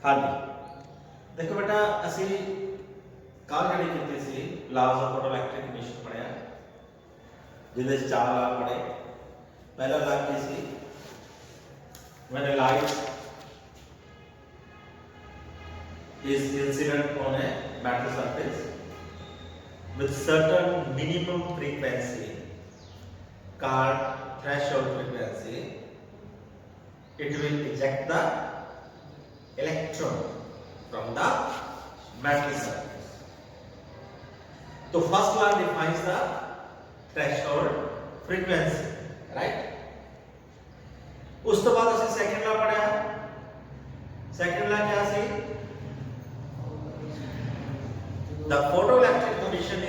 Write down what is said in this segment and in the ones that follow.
हाँ जी, देखो बेटा ਅਸੀਂ ਕੱਲ ਜਿਹੜੀ ਕੀਤੀ ਸੀ ਲਾਜ਼ ਆਫ ਫੋਟੋਇਲੈਕਟ੍ਰਿਕ ਇਮੀਸ਼ਨ ਪੜਿਆ, ਜਿਹਦੇ ਚ ਚਾਰ ਲਾ ਪੜੇ। ਪਹਿਲਾ ਲਾ ਕੀ ਸੀ? when a light is incident on a metal surface with certain minimum frequency called threshold frequency, it will eject the electron from the metal surface. So first law defines the threshold frequency, right? उस तो बाद ਅਸੀਂ second ला पढ़ा। Second ला क्या सी? the photoelectric emission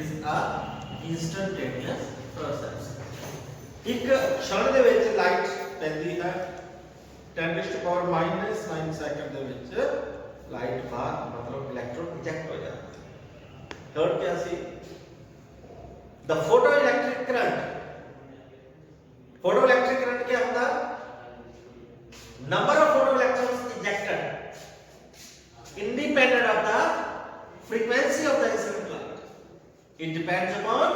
is a instantaneous process। एक क्षण ਦੇ ਵਿੱਚ ਲਾਈਟ ਪੈਂਦੀ ਹੈ 10⁻⁻⁹ ਸੈਕਿੰਡ ਦੇ ਵਿੱਚ ਲਾਈਟ ਬਾਹਰ ਮਤਲਬ ਇਲੈਕਟ੍ਰੋਨ ਇਜੈਕਟ ਹੋ ਜਾਂਦਾ ਹੈ। ਥਰਡ क्या सी? the photoelectric current क्या होता है? number of photoelectrons ejected independent of the frequency of the incident light, it depends upon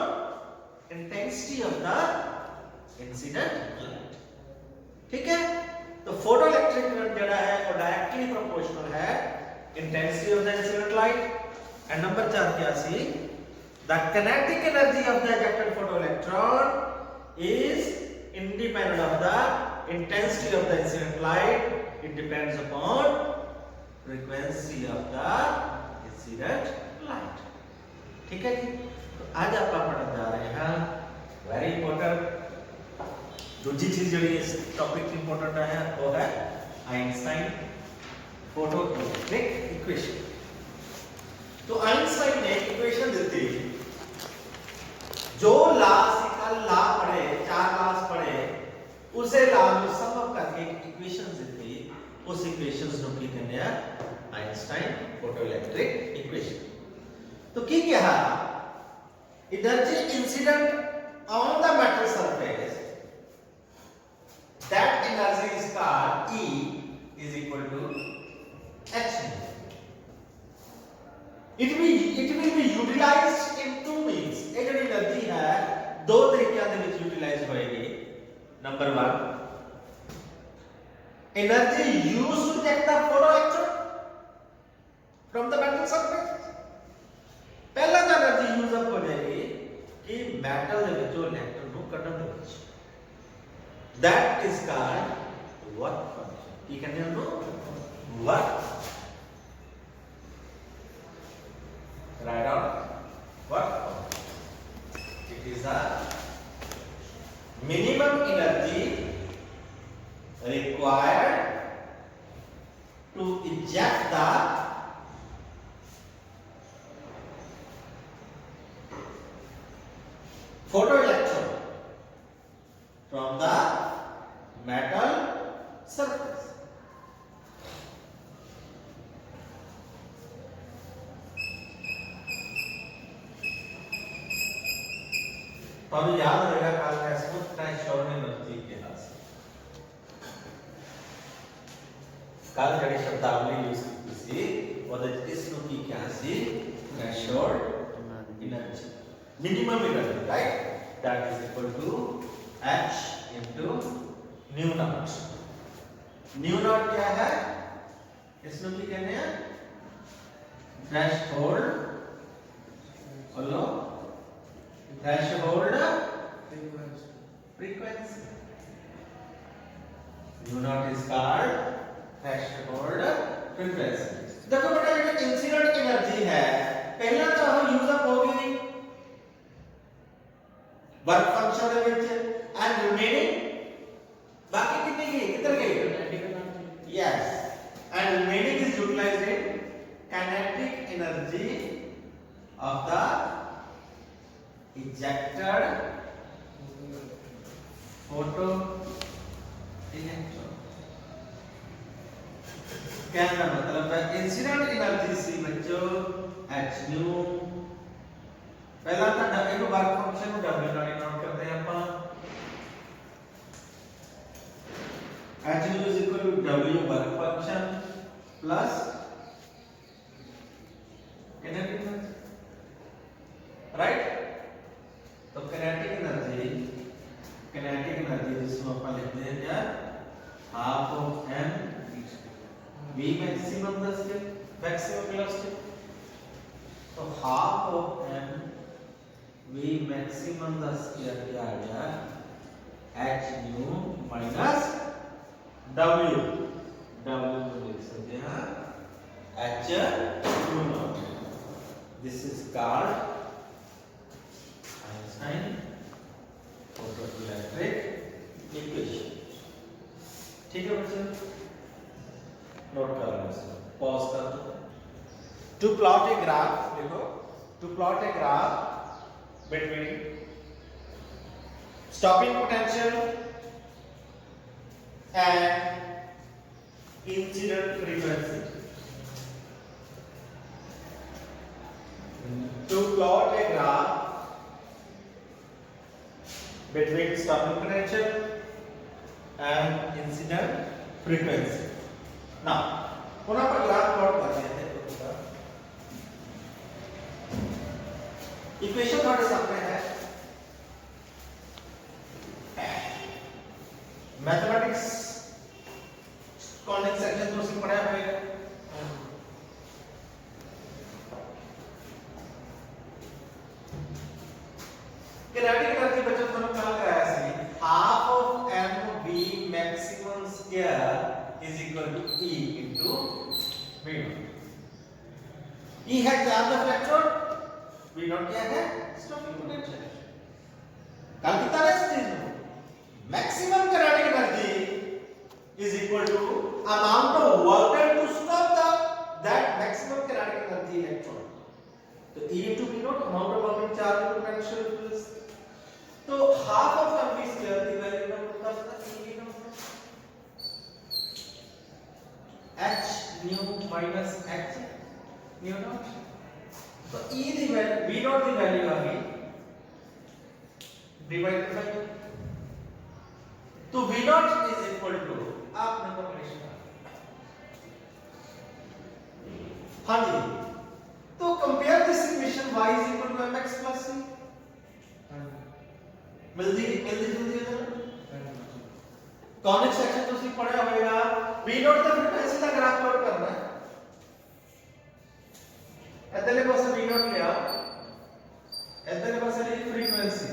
intensity of the incident light। ठीक है, तो फोटोइलेक्ट्रिक करंट जड़ा है वो डायरेक्टली प्रोपोर्शनल है intensity of the incident light. And number 4 क्या सी? the kinetic energy of the ejected photoelectron is independent of the intensity of the incident light, it depends upon frequency of the incident light। ठीक है जी, तो आज आप पढ़ने जा रहे हैं वेरी इंपॉर्टेंट दूसरी चीज जो इस टॉपिक की इंपॉर्टेंट है वो है आइंस्टाइन फोटोइलेक्ट्रिक इक्वेशन। तो आइंस्टाइन ने इक्वेशन दी थी, जो लॉ से कल लॉ पढ़े, चार लॉस पढ़े, उसे लॉ में सम करके एक इक्वेशन दी थी। उस इक्वेशंस को की कहते हैं आइंस्टाइन फोटोइलेक्ट्रिक इक्वेशन। तो की क्या है? Energy incident on the metal surface, that energy is called E is equal to h। it will be utilized in two means। ये जो एनर्जी है दो तरीकों ਦੇ ਵਿੱਚ यूटिलाइज होएगी। Number 1, energy used to eject the photoelectron from the metal surface। पहला ਤਾਂ એનર્ਜੀ ਯੂਜ਼ ਅਪ ਹੋ ਜਾਏਗੀ ਕਿ ਮੈਟਲ ਦੇ ਵਿੱਚੋਂ ਇਲੈਕਟ੍ਰੋਨ ਨੂੰ ਕੱਢਣ ਦੇ ਵਿੱਚ। that is called work function। ਕੀ ਕਹਿੰਦੇ ਹਨ ਉਹਨੂੰ? work। write down work function। it is the minimum energy required to eject the photoelectron from the metal surface। तो अभी याद रहेगा कल का इसको थ्रेशोल्ड एनर्जी के हाथ से कल जड़ी शब्दावली यूज की थी ਉਹਦੇ ਇਸ ਨੂੰ ਕੀ ਕਿਹਾ ਸੀ? Threshold energy, minimum energy, right? That is equal to h into nu naught. Nu naught क्या है? इसमें ਕੀ कहते हैं? थ्रेशोल्ड बोलो, threshold frequency। u naught is called threshold frequency। देखो बेटा ये इंसिडेंट एनर्जी है पहला तो हम यूज अप हो गई वर्क फंक्शन ਦੇ ਵਿੱਚ एंड रिमेनिंग बाकी कितनी गई, किधर गई? Yes, and remaining is utilised in kinetic energy of the ejected photo electron। कहना मतलब है इंसिडेंट एनर्जी सी बच्चों h न्यू। पहला तो w को वर्क फंक्शन को w नॉट करते हैं अपन। H nu is equal to W work function plus kinetic energy, right? तो kinetic energy जिसको अपन लिखते हैं क्या, half of m v maximum the scale maximum velocity, तो half of m v maximum the scale क्या आ गया, h nu माइनस w को लिख सकते हैं h nu naught. This is called Einstein photoelectric equation. ठीक है बच्चों, नोट कर लो इसको, पॉज कर दो. टू प्लॉट ए ग्राफ, देखो, to plot a graph between stopping potential and incident frequency. To plot a graph between stopping potential and incident frequency. Now, पुनः पर ग्राफ प्लॉट करते हैं. इक्वेशन हमारे सामने है. मैथमेटिक्स कॉन्सेप्ट सेक्शन तो उसमें पढ़ा हुआ है. किनेटिक एनर्जी बच्चों को कल कराया सी, half of m v maximum square is equal to e into v naught. e है charge of electron, v naught क्या है, स्टॉपिंग पोटेंशियल. कल कितना है इस चीज में, maximum kinetic energy is equal to amount of work done to stop that maximum kinetic energy electron. तो E into V naught, amount of work charge into potential difference. तो half of mv square the value of the E naught h nu minus h nu naught. तो E the value, V naught the value आ गई divided by, तो v naught is equal to, आपने combination, हाँ जी, तो compare this equation y is equal to mx plus c. जल्दी conic section तो उसी पढ़ा होगा. v naught का फ्रीक्वेंसी का ग्राफ प्लॉट करना है. इधरले पासे v naught लिया, इधरले पासे ली frequency.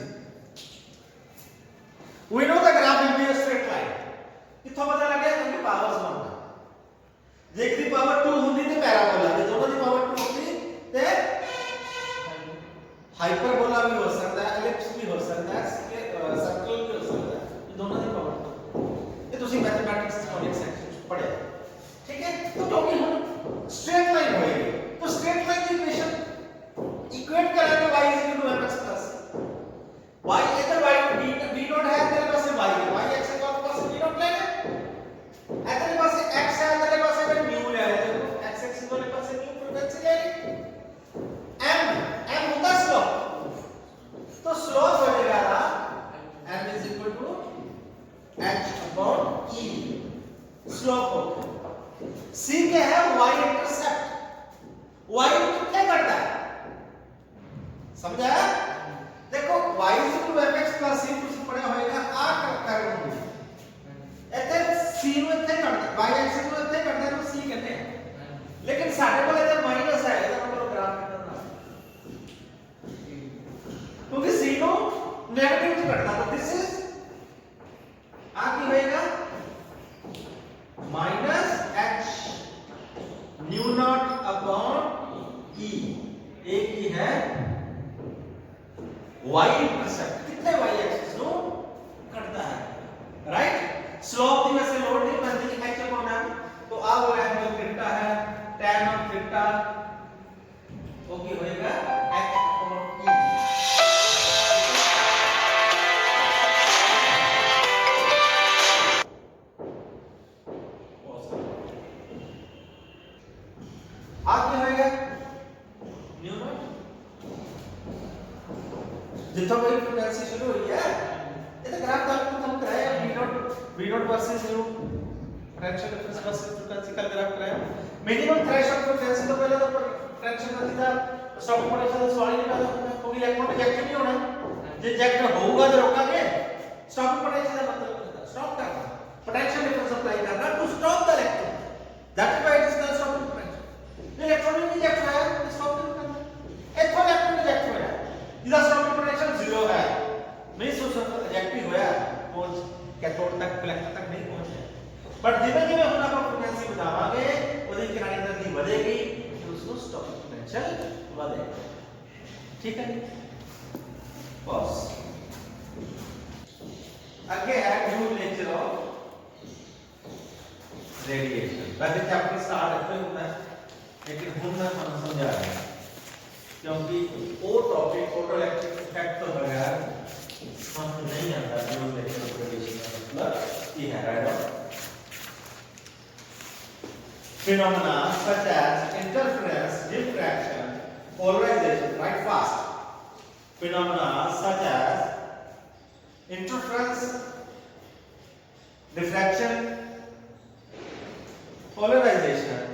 We know the graph will be a straight line. कितना पता लग गया, क्योंकि पावर्स बनना. जे की पावर 2 होती ते पैराबोला, जे दोनों की पावर 2 होती ते हाइपरबोला भी हो सकता है, एलिप्स भी हो सकता है, सर्कल भी हो सकता है. ये दोनों की पावर 2. ये तो सी मैथमेटिक्स कॉनिक सेक्शन पढ़े. ठीक है, तो क्योंकि हम स्ट्रेट लाइन होएगी, तो स्ट्रेट लाइन की इक्वेशन इक्वेट करेंगे y is equal to mx plus y. इधर y v नॉट है, तेरे पास y है, y x है, तो आपके पास v नॉट लेना है. तेरे पास x है, तेरे पास में mu ले रहे हैं, तो x x वाले पास mu फ्रीक्वेंसी ले ली. m होता स्लोप, तो स्लोप हो जाएगा m is equal to h upon e, slope हो. c क्या है, y इंटरसेप्ट. y क्या करता है, समझा? देखो y is equal to mx plus c कुछ पड़ा होएगा, आ कर दूंगी इधर c ਨੂੰ ਇੱਥੇ ਕੱਢਦੇ, y axis ਨੂੰ ਇੱਥੇ ਕੱਢਦੇ ਨੂੰ c ਕਹਿੰਦੇ ਆ. लेकिन ਸਾਡੇ ਕੋਲ ਇੱਥੇ ਮਾਈਨਸ ਹੈ, ਇਹਦਾ ਮਤਲਬ ਗ੍ਰਾਫ ਕੱਢਣਾ, क्योंकि c ਨੂੰ 네ਗੇਟਿਵ ਚ ਕੱਢਣਾ. तो दिस इज आ ਕੀ ਹੋਏਗਾ, minus h nu naught upon e. एक ही है y इंटरसेप्ट, कितने y एक्सिस नो करता है, राइट. स्लोप दी वैसे लोड नहीं बनती कि h अपॉन m, तो अब वो एंगल थीटा है, tan ऑफ थीटा ओके होएगा h अपॉन e. आगे होएगा न्यू नॉट, जितना कोई V naught versus U potential difference versus frequency का ग्राफ कराया मिनिमम थ्रेशोल्ड फ्रीक्वेंसी तो पहले तो फ्रैक्शन का सीधा स्टॉपिंग पोटेंशियल तो सवाल ही नहीं पैदा होता क्योंकि इलेक्ट्रॉन रिजेक्ट नहीं होना जे रिजेक्ट होगा तो रोकांगे स्टॉपिंग पोटेंशियल का मतलब होता है स्टॉप करना पोटेंशियल डिफरेंस अप्लाई करना to stop the electron that is why it is called stopping potential electron reject हुआ है स्टॉप करना इतना इलेक्ट्रॉन रिजेक्ट हुआ है इसका स्टॉपिंग पोटेंशियल 0 है नहीं सोच सकता रिजेक्ट ही हुआ पहुंच कैथोड तक कलेक्टर तक नहीं पहुंचे बट धीमे-धीमे हम अपना फ्रीक्वेंसी बढ़ावांगे ਉਹਦੀ ਕਿਨਾਰੀ एनर्जी ਵਧੇਗੀ तो उसको स्टॉपिंग पोटेंशियल ਵਧेगा ठीक है बस आगे है न्यू नेचर ऑफ रेडिएशन वैसे चैप्टर स्टार्ट ऐसे होता है लेकिन हम मैं आपको समझा रहा हूं क्योंकि वो टॉपिक फोटोइलेक्ट्रिक इफेक्ट तो बगैर समझ नहीं आता न्यू नेचर ऑफ रेडिएशन का मतलब ये है right phenomena such as interference, diffraction, polarization, right fast. Phenomena such as interference, diffraction, polarization,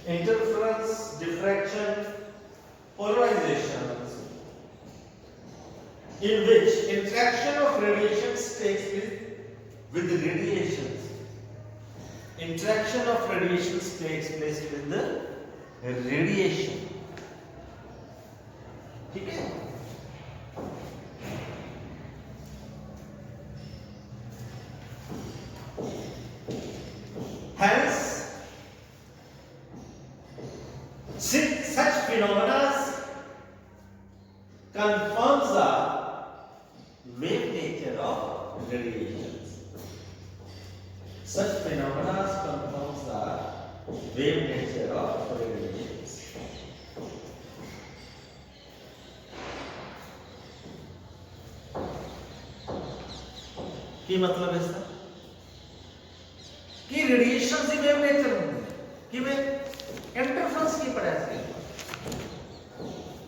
interference, diffraction, polarization, in which interaction of radiations takes place with the radiations. Interaction of radiations takes place with the radiation. ठीक है hence such phenomena confirms the wave nature of radiations. Such phenomena confirms the wave nature of radiations. की मतलब है इसका कि radiation से wave nature होती है कि वे इंटरफेरेंस की पड़ा है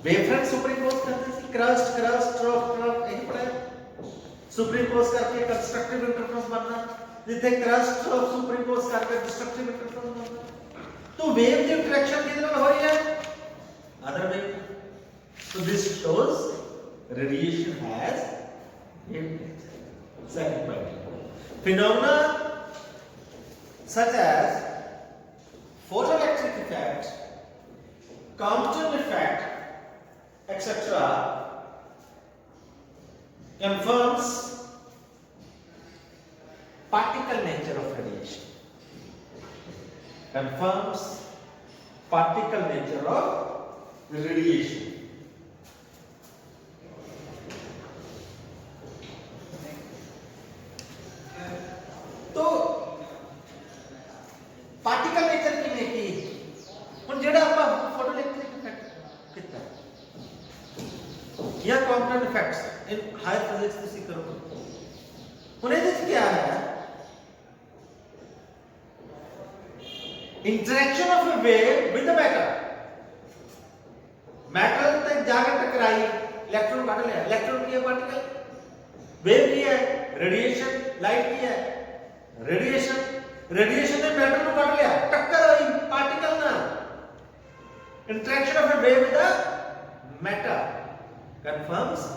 वेवफ्रंट सुपरइम्पोज करते हैं क्रस्ट क्रस्ट ट्रफ ट्रफ यही पड़ा है सुपरइम्पोज करके कंस्ट्रक्टिव इंटरफेरेंस बनना जिथे क्रस्ट ट्रफ सुपरइम्पोज करके डिस्ट्रक्टिव इंटरफेरेंस बनना तो वेव की इंटरेक्शन किधर हो रही है other wave so this shows radiation has wave nature. Second point phenomena such as photoelectric effect, Compton effect, etc. confirms particle nature of radiation. Confirms particle nature of radiation. तो particle nature किने की ਹੁਣ ਜਿਹੜਾ ਆਪਾਂ photoelectric effect कितना या complex effects in higher physics ਤੁਸੀਂ ਕਰੋਗੇ ਹੁਣ ਇਹਦੇ ਵਿੱਚ ਕੀ ਹੈ interaction of a wave with the matter matter ਤੇ ਜਾकर टकराई इलेक्ट्रॉन काट लिया इलेक्ट्रॉन की है पार्टिकल वेव की है रेडिएशन लाइट की है रेडिएशन रेडिएशन ने मैटर को काट लिया टक्कर हुई पार्टिकल ना interaction of a wave with the matter confirms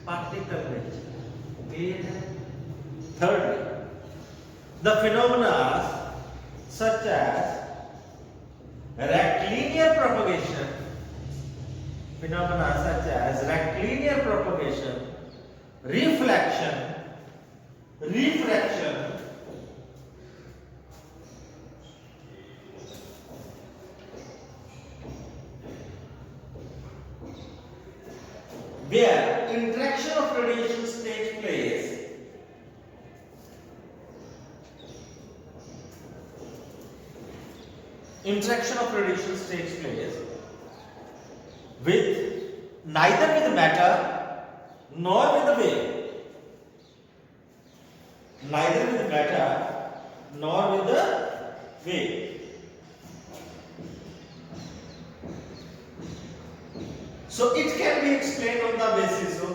particle nature ये है thirdly the phenomena such as rectilinear propagation phenomena such as rectilinear propagation reflection refraction where interaction of radiations takes place interaction of radiations takes place with neither with matter nor with the wave neither with matter nor with the wave so it can be explained on the basis of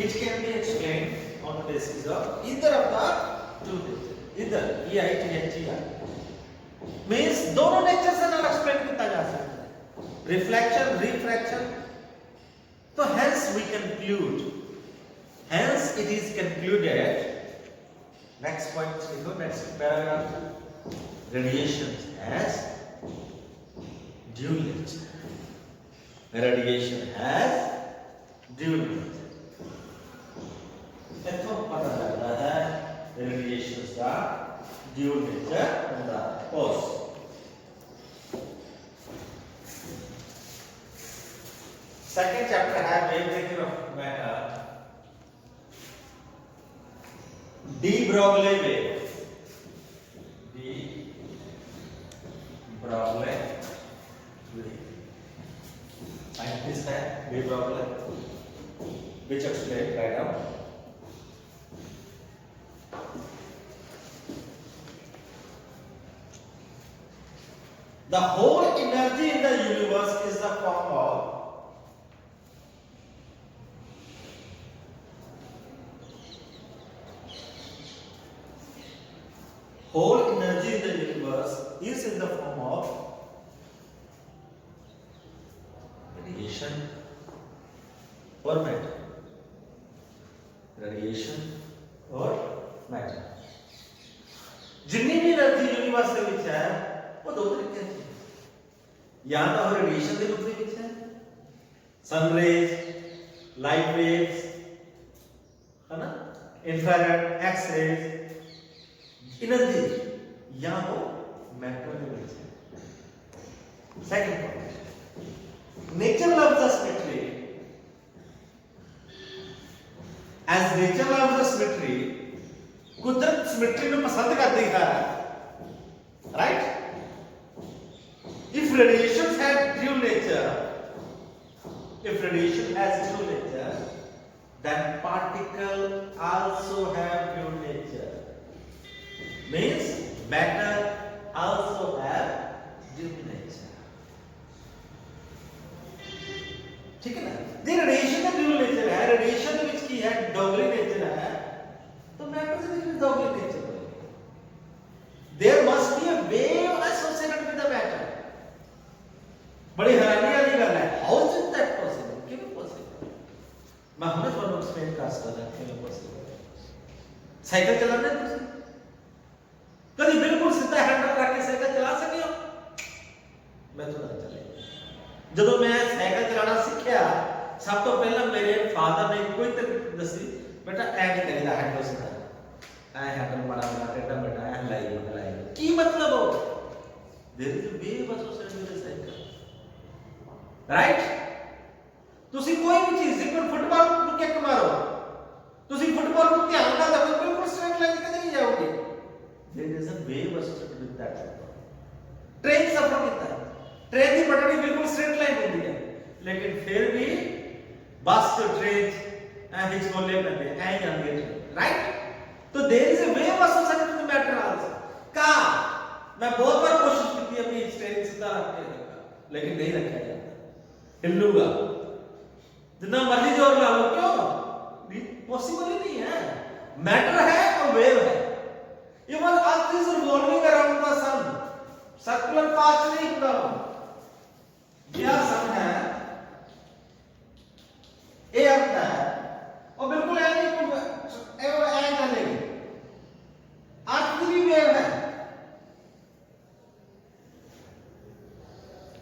It can be explained on the basis of either of the two natures. Either EITHER means दोनों nature से ना explain किया जा सकता है, reflection refraction. तो hence we conclude, hence it is concluded. Next point, next paragraph. Radiation has dual nature. Radiation has dual nature. इतना पता लगता है रेडिएशन का ड्यूल नेचर होता है. पॉज. सेकंड चैप्टर है wavelength of matter. De Broglie wave. De Broglie wave scientist है de Broglie, which explain right now. The whole energy in the universe is the form of whole energy in the universe is in the form of radiation or matter. Radiation or matter. जितनी भी energy universe के ਵਿੱਚ है वो दो तरीके से, या तो रेडिएशन के रूप में है, सन रेज, लाइट वेव्स, है ना, इंफ्रारेड, एक्स रेज, एनर्जी, या वो मैटर के ਵਿੱਚ है. Second point, nature loves the symmetry. As nature loves the symmetry, कुदरत सिमेट्री को पसंद करती है, right. If radiation has dual nature, if radiation has dual nature, then particle also have dual nature. Means matter also have dual nature. ठीक है ना? ये radiation का dual nature है, रेडिएशन में इसकी है doubly nature है, तो matter से भी doubly nature है. There must be a wave associated with the matter. बड़ी हैरानी वाली गल है. How is that possible? किਵੇਂ पॉसिबल? मैं हमने ਤੁਹਾਨੂੰ एक्सप्लेन कर सकता किਵੇਂ पॉसिबल. साइकिल चलाने ਤੁਸੀਂ कभी बिल्कुल सीधा हैंडल रख के साइकिल चला सके हो? मैं तो नहीं चले. ਜਦੋਂ मैं साइकिल चलाना सीखा, सब तो पहला मेरे फादर ने कोई तरीका दसी, बेटा ऐ नहीं करेगा हैंडल सीधा, ऐ हैंडल बड़ा बड़ा टेढ़ा बेटा ऐ लाई. की मतलब हो? There is a wave associated with the cycle. Right. ਤੁਸੀਂ ਕੋਈ ਵੀ ਚੀਜ਼, ਜਿਵੇਂ ਫੁੱਟਬਾਲ ਨੂੰ ਕਿੱਕ ਮਾਰੋ, ਤੁਸੀਂ ਫੁੱਟਬਾਲ ਨੂੰ ਧਿਆਨ ਨਾਲ ਦੇਖੋ, ਬਿਲਕੁਲ ਸਟ੍ਰੇਟ ਲਾਈਨ ਤੇ ਨਹੀਂ ਜਾਓਗੇ. There is a wave associated with that. Train सफर करता है, ट्रेन की पटड़ी बिल्कुल स्ट्रेट लाइन होती है, लेकिन फिर भी बस तो ट्रेन ऐ हिचकोले पैंदे ऐ ਜਾਂਦੀ है, राइट. तो there is a wave associated with matter also. का मैं बहुत बार कोशिश की थी अपनी स्टेयरिंग सीधा रख के रखा, लेकिन नहीं रखा जाता, हिलूगा जितना मर्जी जोर ला लो, क्यों? पॉसिबल ही नहीं है. मैटर है और वेव है. Even earth is revolving around the sun, circular path नहीं होता. यह सन है, ये अर्थ है, और बिल्कुल ऐ चलेगी. अर्थ की भी वेव है.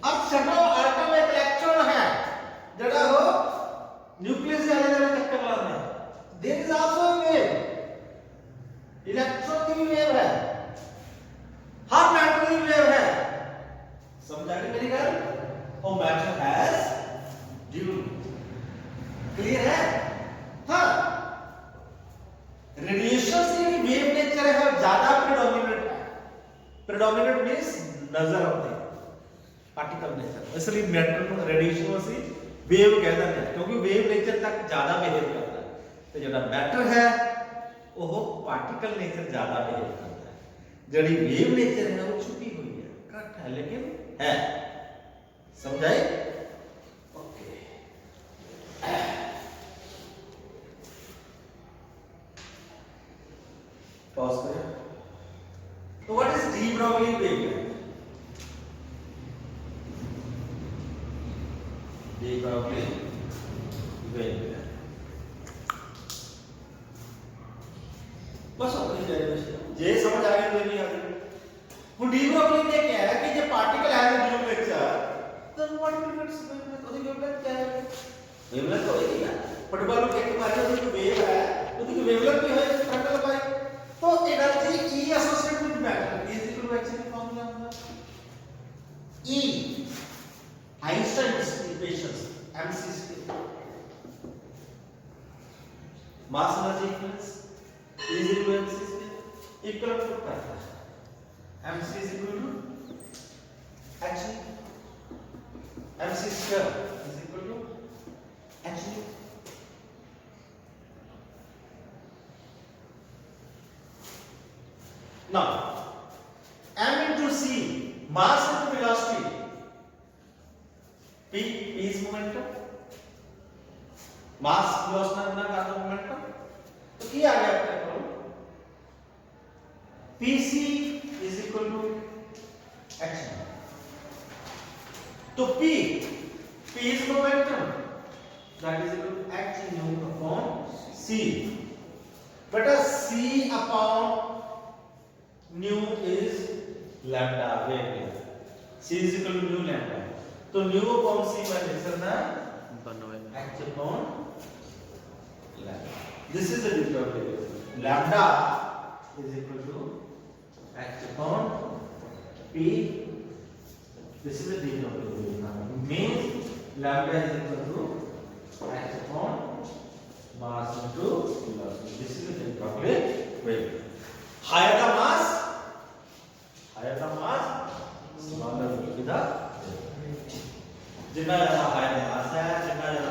अब छठो एटम एक इलेक्ट्रॉन है, जड़ा हो न्यूक्लियस से अलग अलग चक्कर लगाना है. There is also a wave. Electron की भी वेव है, हर मैटर की वेव है. समझ आ गई मेरी बात? और मैटर हैज ड्यूल. क्लियर है? हाँ. रेडिएशन की वेव नेचर है और ज्यादा प्रेडोमिनेंट है. प्रेडोमिनेंट मींस नजर आते हैं पार्टिकल नेचर, इसलिए मैटर को रेडिएशन ਅਸੀਂ वेव कह देते हैं, क्योंकि वेव नेचर तक ज्यादा बिहेव करता है. तो जो मैटर है वो पार्टिकल नेचर ज्यादा बिहेव करता है. जड़ी वेव नेचर है वो छुपी हुई है, कट है, लेकिन है. समझाए? ओके. पॉज करें। तो what is de Broglie wavelength? De Broglie wavelength बस अपनी डेरिवेशन जे समझ आ गई तो नहीं आ गई। ਹੁਣ डी ब्रॉगली ने क्या है कि जब particle has a due nature then what will be its wavelength? ਉਹਦੀ wavelength क्या है? wavelength होएगी ना, फुटबॉल में एक मारी ਉਹਦੀ ਕੋਈ वेव है, ਉਹਦੀ ਕੋਈ wavelength भी होएगी फ्रंटल पाई। तो energy E associated with matter is equal to actually formula होगा E Einstein's equations mc² mass energy equals E is equal to mc² equal put करता है mc is equal to h mc square is equal to h. Now m into c mass into velocity p is momentum mass velocity गुना कर दो momentum तो क्या आ गया अपने को pc is equal to h. तो p is momentum that is equal to h nu upon c beta c upon nu is lambda wavelength c is equal to nu lambda तो nu upon c मैं लिख सकता h upon lambda. This is the difference. Lambda is equal to h upon p. This is the difference. Means lambda is equal to h upon mass into velocity. This is the difference. Higher the mass, smaller will be the जितना ज्यादा higher मास है जितना ज्यादा